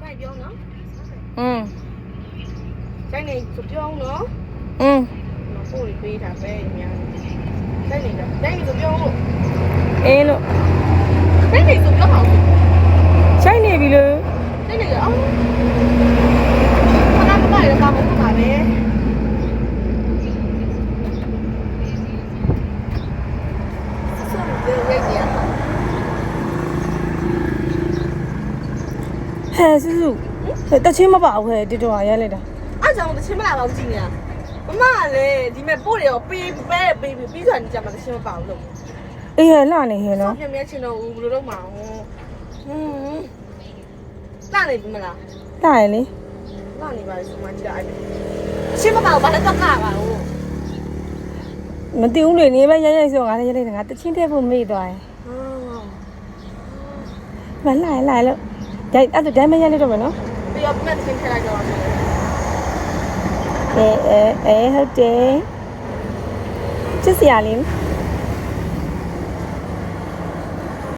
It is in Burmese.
လိုက်ပြောနော် ဆိုင်နေစပြောင်းနော် ပို့ပြီးပေးတာပဲများဆိုင်နေတော့ဆိုင်နေစပြောင်းလို့ အေးလို့ ဆိုင်နေစပြောင်းအောင် ရှိုင်းနေပြီလို့ ဆိုင်နေအောင်ခဏမပါရပါဘူးပါပဲဟဲ့စုစုတချင်းမပါဘူးဟဲ့တော်တော်ရိုက်လိုက်တာ အားကြောင့်တချင်းမလာတော့ကြည့်နေတာမမလည်းဒီမဲ့ပို့တယ်ရောပေးပြီးဆိုရင်ကြမှာတချင်းမပါဘူးလို့ အေးဟဲ့လှနေဟဲ့နော် ပြင်းပြချင်းတော့ဦးဘယ်လိုလုပ်မှာလာနေပြီမလား လှရလေ လာနေပါလေဆိုမှကြာတယ်ချင်းမပါဘူးဘာလဲတော့ခါပါဦး မသိဘူးလေနေပဲရိုက်ဆိုငါလည်းရိုက်လိုက်တာငါတချင်းတဲ့ဖို့မေ့သွားတယ်မလှရလို့အဲ့ဒါတိုင်းမရိုက်လိုက်တော့မယ်နော် ပြီးတော့ပြန်ချင်းထည့်လိုက်တော့ ဟုတ်တယ်ချစ်စရာလေး